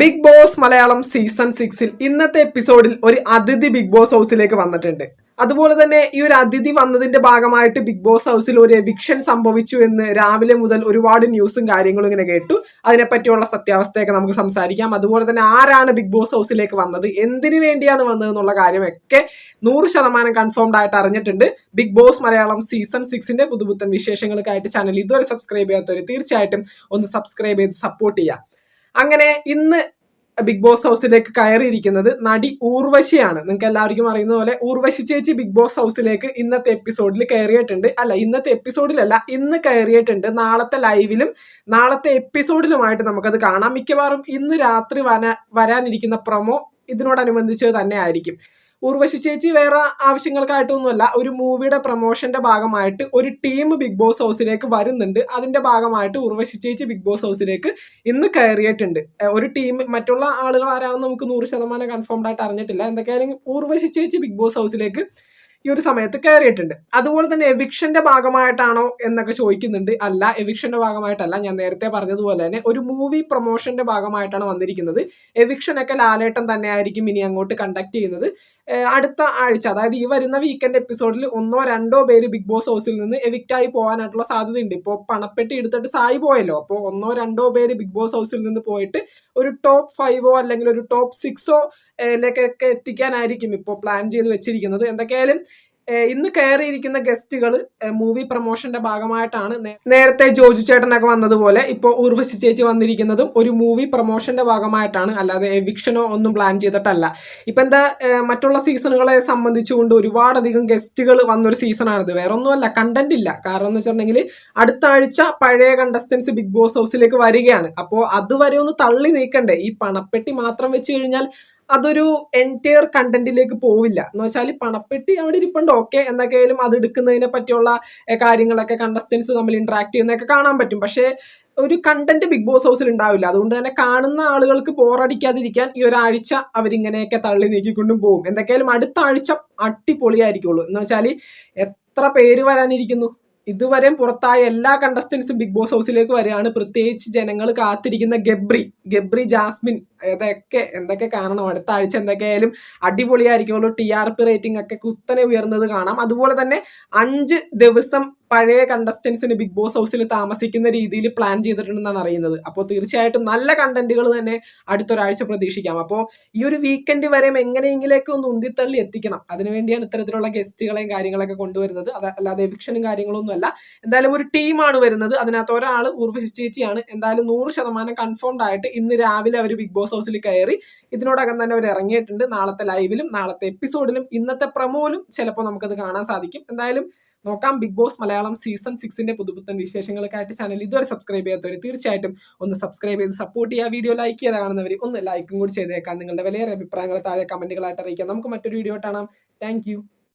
Big boss Malayalam season 6 ഇന്നത്തെ എപ്പിസോഡിൽ ഒരു അതിഥി ബിഗ് ബോസ് ഹൗസിലേക്ക് വന്നിട്ടുണ്ട്. അതുപോലെ തന്നെ ഈ ഒരു അതിഥി വന്നതിന്റെ ഭാഗമായിട്ട് ബിഗ് ബോസ് ഹൗസിൽ ഒരു എവിക്ഷൻ സംഭവിച്ചു എന്ന് രാവിലെ മുതൽ ഒരുപാട് ന്യൂസും കാര്യങ്ങളും ഇങ്ങനെ കേട്ടു. അതിനെപ്പറ്റിയുള്ള സത്യാവസ്ഥയൊക്കെ നമുക്ക് സംസാരിക്കാം. അതുപോലെ തന്നെ ആരാണ് ബിഗ് ബോസ് ഹൗസിലേക്ക് വന്നത്, എന്തിനു വേണ്ടിയാണ് വന്നത് എന്നുള്ള കാര്യമൊക്കെ 100% കൺഫേംഡ് ആയിട്ട് അറിഞ്ഞിട്ടുണ്ട്. ബിഗ് ബോസ് മലയാളം സീസൺ 6 പുതുപുത്തൻ വിശേഷങ്ങൾക്കായിട്ട് ചാനൽ ഇതുവരെ സബ്സ്ക്രൈബ് ചെയ്യാത്തവർ തീർച്ചയായിട്ടും ഒന്ന് സബ്സ്ക്രൈബ് ചെയ്ത് സപ്പോർട്ട് ചെയ്യാം. അങ്ങനെ ഇന്ന് ബിഗ് ബോസ് ഹൗസിലേക്ക് കയറിയിരിക്കുന്നത് നടി ഊർവശിയാണ്. നിങ്ങൾക്ക് എല്ലാവർക്കും അറിയുന്ന പോലെ ഊർവശി ചേച്ചി ബിഗ് ബോസ് ഹൗസിലേക്ക് ഇന്നത്തെ എപ്പിസോഡിൽ കയറിയിട്ടുണ്ട്. ഇന്നത്തെ എപ്പിസോഡിലല്ല, ഇന്ന് കയറിയിട്ടുണ്ട്. നാളത്തെ ലൈവിലും നാളത്തെ എപ്പിസോഡിലുമായിട്ട് നമുക്കത് കാണാം. മിക്കവാറും ഇന്ന് രാത്രി വരാനിരിക്കുന്ന പ്രൊമോ ഇതിനോടനുബന്ധിച്ച് തന്നെ ആയിരിക്കും. ഊർവശി ചേച്ചി വേറെ ആവശ്യങ്ങൾക്കായിട്ടൊന്നുമല്ല, ഒരു മൂവിയുടെ പ്രൊമോഷന്റെ ഭാഗമായിട്ട് ഒരു ടീം ബിഗ് ബോസ് ഹൗസിലേക്ക് വരുന്നുണ്ട്. അതിന്റെ ഭാഗമായിട്ട് ഊർവശി ചേച്ചി ബിഗ് ബോസ് ഹൗസിലേക്ക് ഇന്ന് കയറിയിട്ടുണ്ട്. ഒരു ടീം, മറ്റുള്ള ആളുകൾ ആരാണെന്ന് നമുക്ക് 100% കൺഫേംഡ് ആയിട്ട് അറിഞ്ഞിട്ടില്ല. എന്തൊക്കെയായാലും ഊർവശി ചേച്ചി ബിഗ് ബോസ് ഹൗസിലേക്ക് ഈ ഒരു സമയത്ത് കയറിയിട്ടുണ്ട്. അതുപോലെ തന്നെ എവിക്ഷന്റെ ഭാഗമായിട്ടാണോ എന്നൊക്കെ ചോദിക്കുന്നുണ്ട്. അല്ല, എവിക്ഷന്റെ ഭാഗമായിട്ടല്ല. ഞാൻ നേരത്തെ പറഞ്ഞതുപോലെ തന്നെ ഒരു മൂവി പ്രൊമോഷന്റെ ഭാഗമായിട്ടാണ് വന്നിരിക്കുന്നത്. എവിക്ഷനൊക്കെ ലാലേട്ടൻ തന്നെ ആയിരിക്കും ഇനി അങ്ങോട്ട് കണ്ടക്ട് ചെയ്യുന്നത്. അടുത്ത ആഴ്ച, അതായത് ഈ വരുന്ന വീക്കെൻഡ് എപ്പിസോഡിൽ 1-2 പേര് ബിഗ് ബോസ് ഹൗസിൽ നിന്ന് എവിക്റ്റായി പോകാനായിട്ടുള്ള സാധ്യതയുണ്ട്. ഇപ്പോൾ പണപ്പെട്ടി എടുത്തിട്ട് സായി പോയല്ലോ, അപ്പോൾ 1-2 പേര് ബിഗ് ബോസ് ഹൗസിൽ നിന്ന് പോയിട്ട് ഒരു ടോപ്പ് 5 അല്ലെങ്കിൽ ഒരു ടോപ്പ് 6 ലേക്കൊക്കെ എത്തിക്കാനായിരിക്കും ഇപ്പോൾ പ്ലാൻ ചെയ്ത് വെച്ചിരിക്കുന്നത്. എന്തൊക്കെയായാലും ഇന്ന് കയറിയിരിക്കുന്ന ഗസ്റ്റുകൾ മൂവി പ്രൊമോഷന്റെ ഭാഗമായിട്ടാണ്. നേരത്തെ ജോജു ചേട്ടനൊക്കെ വന്നതുപോലെ ഇപ്പോൾ ഊർവശി ചേച്ചി വന്നിരിക്കുന്നതും ഒരു മൂവി പ്രൊമോഷന്റെ ഭാഗമായിട്ടാണ്, അല്ലാതെ എവിക്ഷനോ ഒന്നും പ്ലാൻ ചെയ്തിട്ടല്ല. ഇപ്പൊ എന്താ, മറ്റുള്ള സീസണുകളെ സംബന്ധിച്ചുകൊണ്ട് ഒരുപാടധികം ഗസ്റ്റുകൾ വന്നൊരു സീസണാണിത്. വേറെ ഒന്നുമല്ല, കണ്ടന്റ് ഇല്ല. കാരണം എന്ന് വെച്ചിട്ടുണ്ടെങ്കിൽ അടുത്ത ആഴ്ച പഴയ കണ്ടസ്റ്റൻസ് ബിഗ് ബോസ് ഹൗസിലേക്ക് വരികയാണ്. അപ്പോൾ അതുവരെ ഒന്ന് തള്ളി നീക്കണ്ടേ. ഈ പണപ്പെട്ടി മാത്രം വെച്ച് കഴിഞ്ഞാൽ അതൊരു എൻറ്റയർ കണ്ടന്റിലേക്ക് പോവില്ല. എന്ന് വെച്ചാൽ പണപ്പെട്ടി അവിടെ ഇരിപ്പുണ്ട്, ഓക്കെ, എന്തൊക്കെയായാലും അത് എടുക്കുന്നതിനെ പറ്റിയുള്ള കാര്യങ്ങളൊക്കെ കണ്ടസ്റ്റൻസ് തമ്മിൽ ഇന്ററാക്ട് ചെയ്യുന്നതൊക്കെ കാണാൻ പറ്റും. പക്ഷേ ഒരു കണ്ടന്റ് ബിഗ് ബോസ് ഹൗസിൽ ഉണ്ടാവില്ല. അതുകൊണ്ട് തന്നെ കാണുന്ന ആളുകൾക്ക് ബോറടിക്കാതിരിക്കാൻ ഈ ഒരാഴ്ച അവരിങ്ങനെയൊക്കെ തള്ളി നീക്കിക്കൊണ്ടും പോകും. എന്തൊക്കെയായാലും അടുത്ത ആഴ്ച അടിപൊളിയായിരിക്കുള്ളൂ. എന്ന് വെച്ചാൽ എത്ര പേര് വരാനിരിക്കുന്നു. ഇതുവരെ പുറത്തായ എല്ലാ കണ്ടസ്റ്റൻസും ബിഗ് ബോസ് ഹൗസിലേക്ക് വരികയാണ്. പ്രത്യേകിച്ച് ജനങ്ങൾ കാത്തിരിക്കുന്ന ഗബ്രി, ജാസ്മിൻ, എന്തൊക്കെ കാണണം. അടുത്ത ആഴ്ച എന്തൊക്കെയായാലും അടിപൊളിയായിരിക്കുള്ളൂ. TRP റേറ്റിംഗ് ഒക്കെ കുത്തനെ ഉയർന്നത് കാണാം. അതുപോലെ തന്നെ 5 ദിവസം പഴയ കണ്ടസ്റ്റൻസിന് ബിഗ് ബോസ് ഹൗസിൽ താമസിക്കുന്ന രീതിയിൽ പ്ലാൻ ചെയ്തിട്ടുണ്ടെന്നാണ് അറിയുന്നത്. അപ്പോൾ തീർച്ചയായിട്ടും നല്ല കണ്ടന്റുകൾ തന്നെ അടുത്തൊരാഴ്ച പ്രതീക്ഷിക്കാം. അപ്പോൾ ഈ ഒരു വീക്കെൻഡ് വരെ എങ്ങനെയെങ്കിലേക്ക് ഒന്ന് ഉന്തിത്തള്ളി എത്തിക്കണം. അതിനുവേണ്ടിയാണ് ഇത്തരത്തിലുള്ള ഗസ്റ്റുകളെയും കാര്യങ്ങളൊക്കെ കൊണ്ടുവരുന്നത്. അല്ലാതെ എവിക്ഷനും കാര്യങ്ങളൊന്നും അല്ല. എന്തായാലും ഒരു ടീമാണ് വരുന്നത്. അതിനകത്ത് ഒരാൾ ഊർവശി ചേച്ചിയാണ്. എന്തായാലും 100% കൺഫേംഡ് ആയിട്ട് ഇന്ന് രാവിലെ അവർ ബിഗ് ബോസ് ഹൗസിൽ കയറി. ഇതിനോടകം തന്നെ അവർ ഇറങ്ങിയിട്ടുണ്ട്. നാളത്തെ ലൈവിലും നാളത്തെ എപ്പിസോഡിലും ഇന്നത്തെ പ്രൊമോയിലും ചിലപ്പോൾ നമുക്കത് കാണാൻ സാധിക്കും. എന്തായാലും നോക്കാം. ബിഗ് ബോസ് മലയാളം സീസൺ 6 പുതുപുത്തൻ വിശേഷങ്ങൾക്കായിട്ട് ചാനൽ ഇതുവരെ സബ്സ്ക്രൈബ് ചെയ്യാത്തവർ തീർച്ചയായിട്ടും ഒന്ന് സബ്സ്ക്രൈബ് ചെയ്ത് സപ്പോർട്ട് ചെയ്യുക. വീഡിയോ ലൈക്ക് ചെയ്ത് കാണുന്നവർ ഒന്ന് ലൈക്കും കൂടി ചെയ്തേക്കാം. നിങ്ങളുടെ വിലയേറെ അഭിപ്രായങ്ങൾ താഴെ കമന്റുകളായിട്ട് അറിയിക്കാം. നമുക്ക് മറ്റൊരു വീഡിയോ കാണാം. താങ്ക്